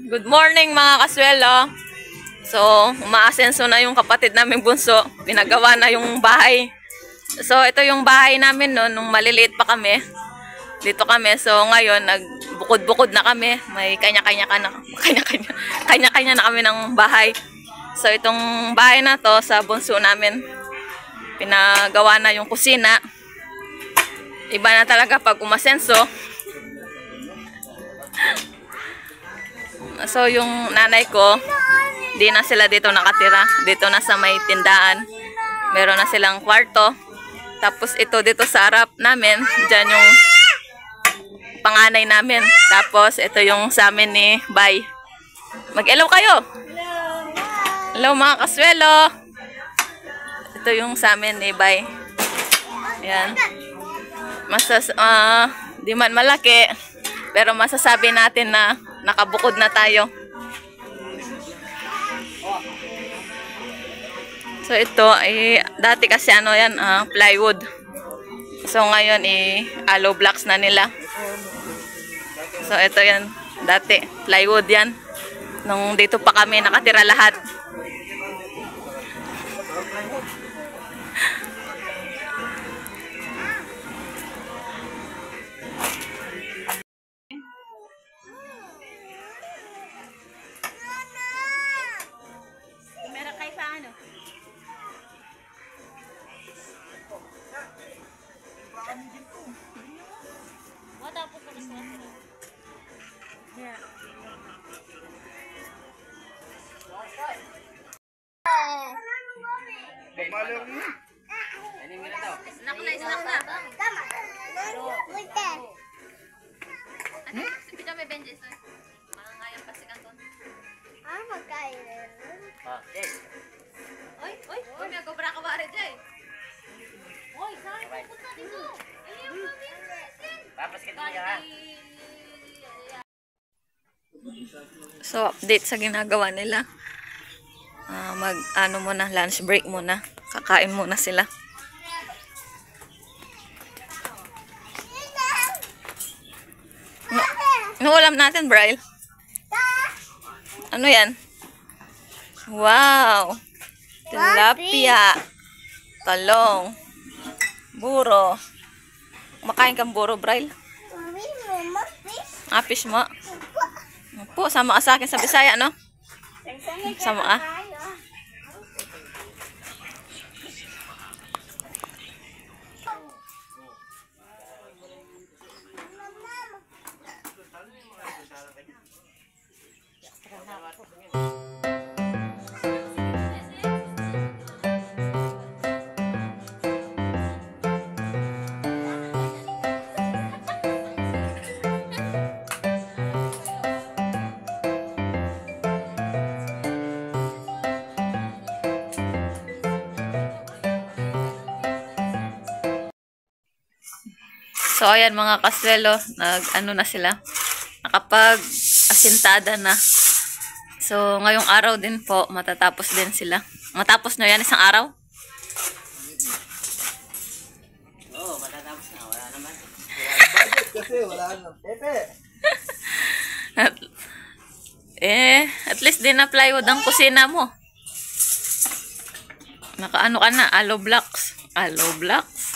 Good morning mga kaswelo. So, umaasenso na yung kapatid namin bunso. Pinagawa na yung bahay. So, ito yung bahay namin noon nung maliliit pa kami. Dito kami. So, ngayon nagbukod-bukod na kami. May kanya-kanya na kami ng bahay. So, itong bahay na to sa bunso namin. Pinagawa na yung kusina. Iba na talaga pag umasenso. So, yung nanay ko, di na sila dito nakatira. Dito na sa may tindahan. Meron na silang kwarto. Tapos, ito dito sa harap namin. Diyan yung panganay namin. Tapos, ito yung sa amin ni Bay. Mag-hello kayo! Hello mga kaswelo! Ito yung sa amin ni Bay. Ayan. Di man malaki. Pero masasabi natin na nakabukod na tayo. So ito dati kasi ano yan, plywood. So ngayon hollow blocks na nila. So ito yan, dati plywood yan. Nung dito pa kami nakatira lahat. So, update sa ginagawa nila. Ano muna, lunch break muna. Kakain muna sila. Ano ulam natin, Braille? Ano yan? Wow! Tilapia. Talong. Buro. Makain kang buro, Braille? Fish mo? Po, sama ka sa akin sa Bisaya, no? Sama ka. So, ayan mga kaswelo, ano na sila, nakapag-asintada na. So, ngayong araw din po, matatapos din sila. Matapos na yan isang araw? Oo, matatapos na. Wala naman. Budget kasi, wala naman. At least din na plywood ang kusina mo. Nakaano ka na, hollow blocks. Hollow blocks.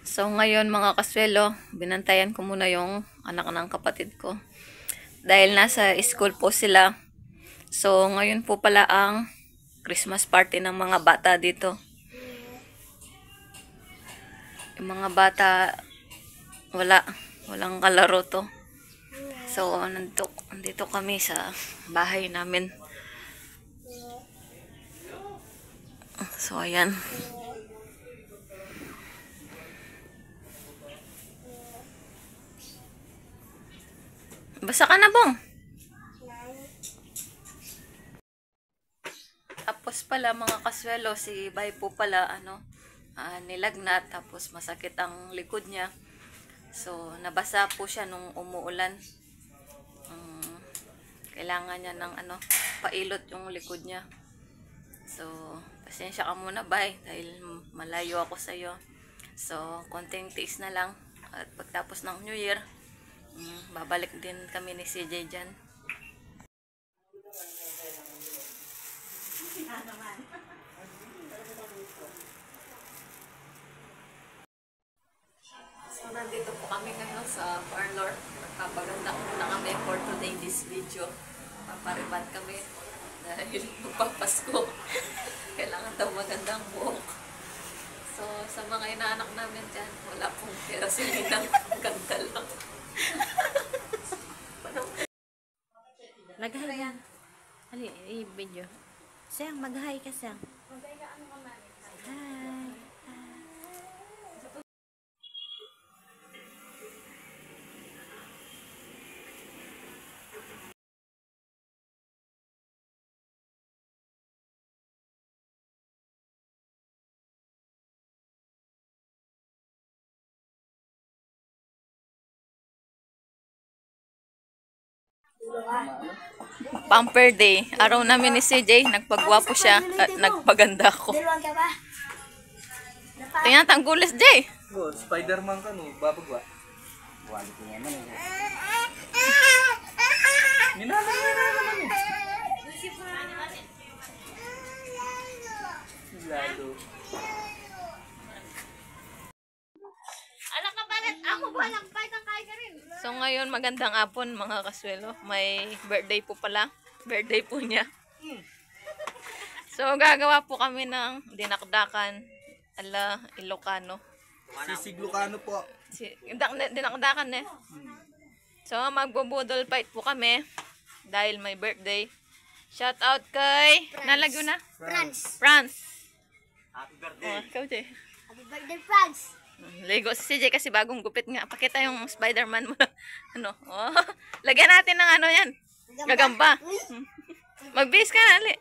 So ngayon mga kaswelo, binantayan ko muna yung anak ng kapatid ko. Dahil nasa school po sila. So ngayon po pala ang Christmas party ng mga bata dito. Yung mga bata, walang kalaro to. So nandito kami sa bahay namin. So ayan. Basa ka na, Bong. Tapos pala mga kaswelo, si Bay po pala nilagnat, tapos masakit ang likod niya. So nabasa po siya nung umuulan. Kailangan niya ng pailot yung likod niya. So, pasensya ka muna, bye. Dahil malayo ako sa'yo. So, konting tiis na lang. At pagtapos ng New Year, babalik din kami ni CJ dyan. So, nandito po kami ngayon sa parlor. Magpapaganda muna kami for today this video. Papariban kami dahil magpapasko. Kailangan daw magandang buhok. So, sa mga inaanak namin dyan, wala pong pera sila ng ganda lang. Mag-hi yan. Hali, i-video. Sayang, mag-hi ka, sayang. Hi. Pamper day. Araw namin ni CJ, nagpagwapo siya at nagpaganda ako. Tingnan tanggulis, Jay. Oh, Spider-Man ka no, babagwa. Wali ko naman eh. Ninala naman eh. Lalo. So ngayon magandang hapon mga kaswelo. May birthday po pala. Birthday po niya. So gagawa po kami ng dinakdakan ala Ilocano. Sisig Lucano po. Dinakdakan eh. So magbubudol fight po kami dahil may birthday. Shout out kay nalagyo na. France. Happy birthday. Oh, ikaw Jay. Happy birthday, France! Lego si CJ kasi bagong gupit nga. Pakita yung Spider-Man mo. Ano? Oh. Lagyan natin ng ano yan. Gagamba. Magbihis ka na. Ali.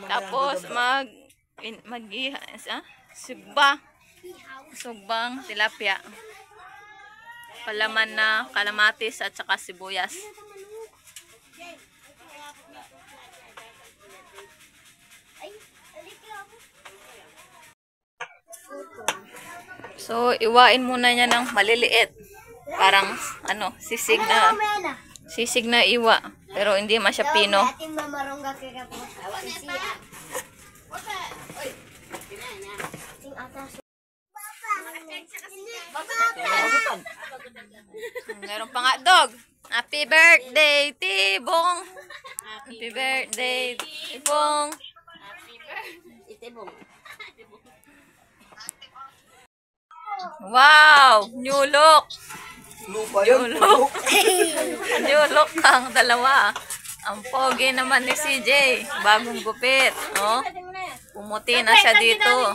Tapos sugbang tilapia. Palaman na kalamatis at saka sibuyas. So, iwain muna niya ng maliliit. Parang, ano, sisig na iwa. Pero hindi masya pino. Meron pa nga dog. Happy birthday, Tibong! Happy birthday, Tibong! Wow! New look! Lupa yun. New look ang dalawa. Ang pogi naman ni CJ. Bagong gupit. Oh. Pumuti na siya dito.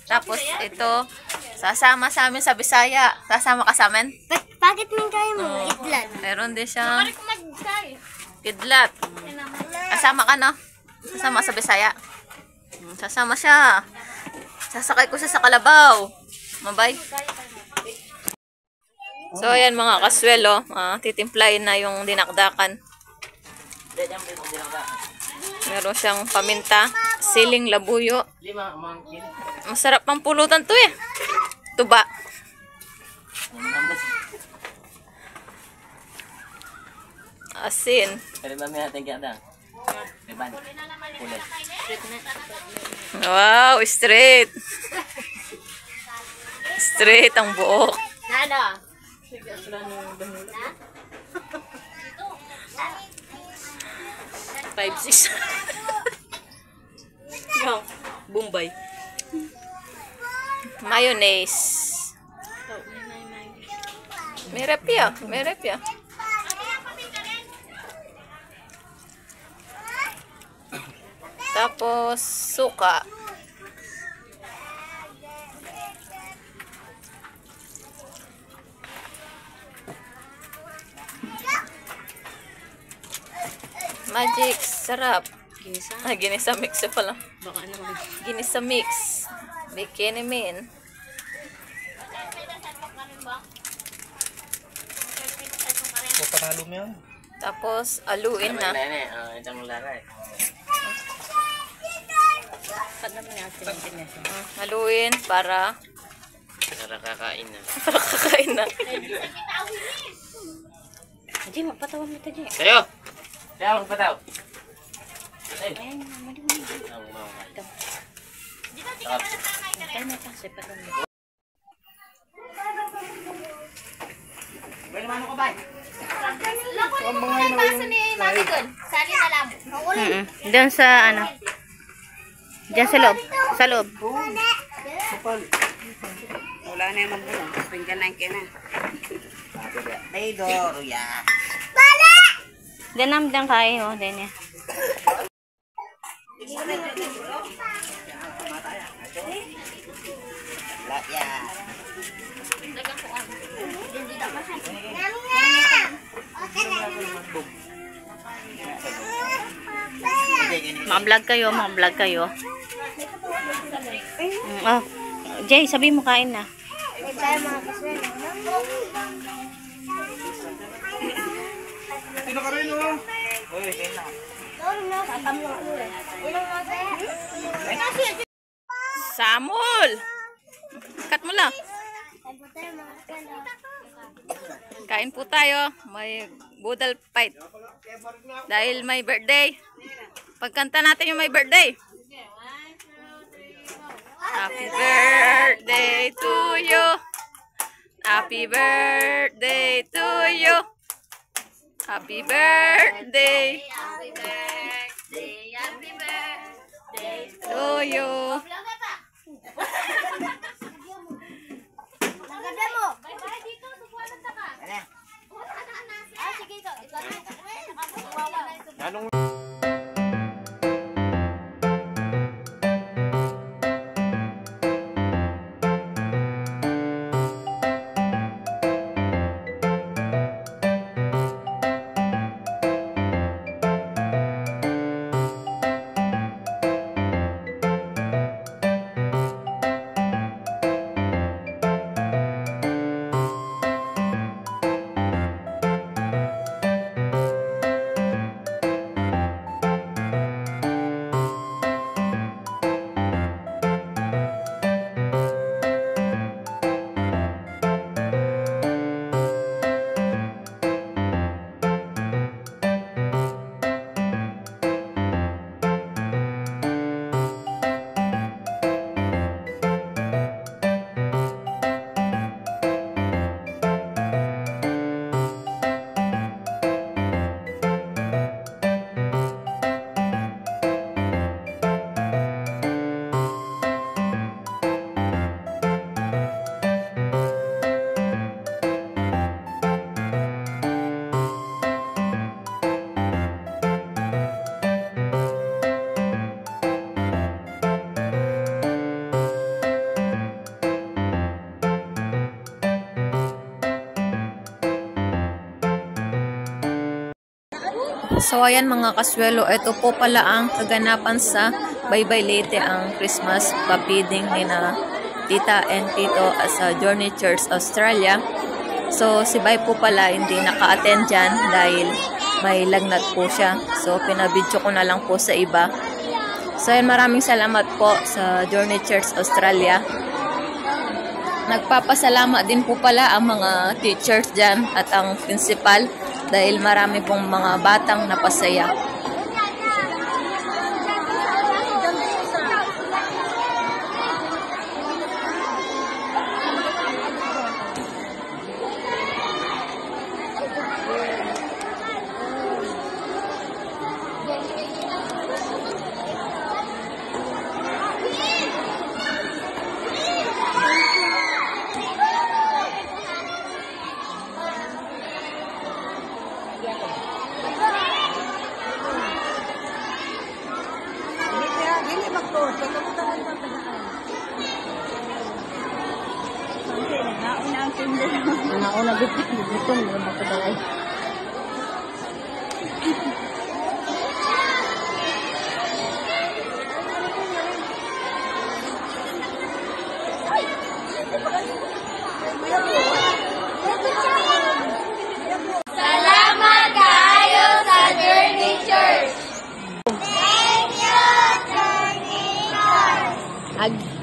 Tapos ito, sasama sa amin sa Bisaya. Sasama ka sa amin? Bakit man kayo mo? Kidlat. Meron din siyang kidlat. Kasama ka, no? Sasama sa Bisaya. Sasama siya. Sasakay ko siya sa kalabaw. Mabay. So, ayan mga kaswelo. Titimplahin na yung dinakdakan. Meron siyang paminta, siling labuyo. Masarap pang pulutan to eh. Tuba. Asin. Wow, straight. Straight ang buhok. Nada. 5-6. Bombay. Mayonnaise. May repya. May repya. Tapos, suka. Magic sarap. Ginisa. Ginisa mix pala. Baka naman. Ginisa mix. Bikini min. So, panalo mo yan. Tapos, aluin na. Dapat naman yung ating maintenance. Haluin para Para kakain na. kakain na. Hindi, mapatawan mo ito, Jay. Tayo! Tayo, magpataw! Ayan, mali mo. Tayo na ito, sa patawan mo. Bali, mano ka ba? Doon sa ano? Diyan sa loob. Sa loob. Wala na yung mabulang. Pinggan na yung kina. Ay, Doro, ya. Diyan kain mo. Diyan niya. Wala, ya. Mga-vlog kayo, mga-vlog kayo. Oh. Jay, sabi mo kain na. Sino ka rin, oh? Samul! Cut mo lang. Kain po tayo. May budal fight. Dahil may birthday. Pagkanta natin yung may birthday. Happy birthday to you. Happy birthday to you. Happy birthday. Happy birthday. Happy birthday to you. So ayan mga kaswelo, ito po pala ang kaganapan sa Baybay Leyte, ang Christmas papiding ni na Tita and Tito sa Journey Church Australia. So si Bay po pala hindi naka-attend dyan dahil may lagnat po siya. So pinabidyo ko na lang po sa iba. So ayan, maraming salamat po sa Journey Church Australia. Nagpapasalamat din po pala ang mga teachers dyan at ang principal dahil marami pong mga batang napasaya. Nauna gupit mo gutong mo makadalay. Salamat kayo sa Journey Church. Thank you, Journey Church. Ag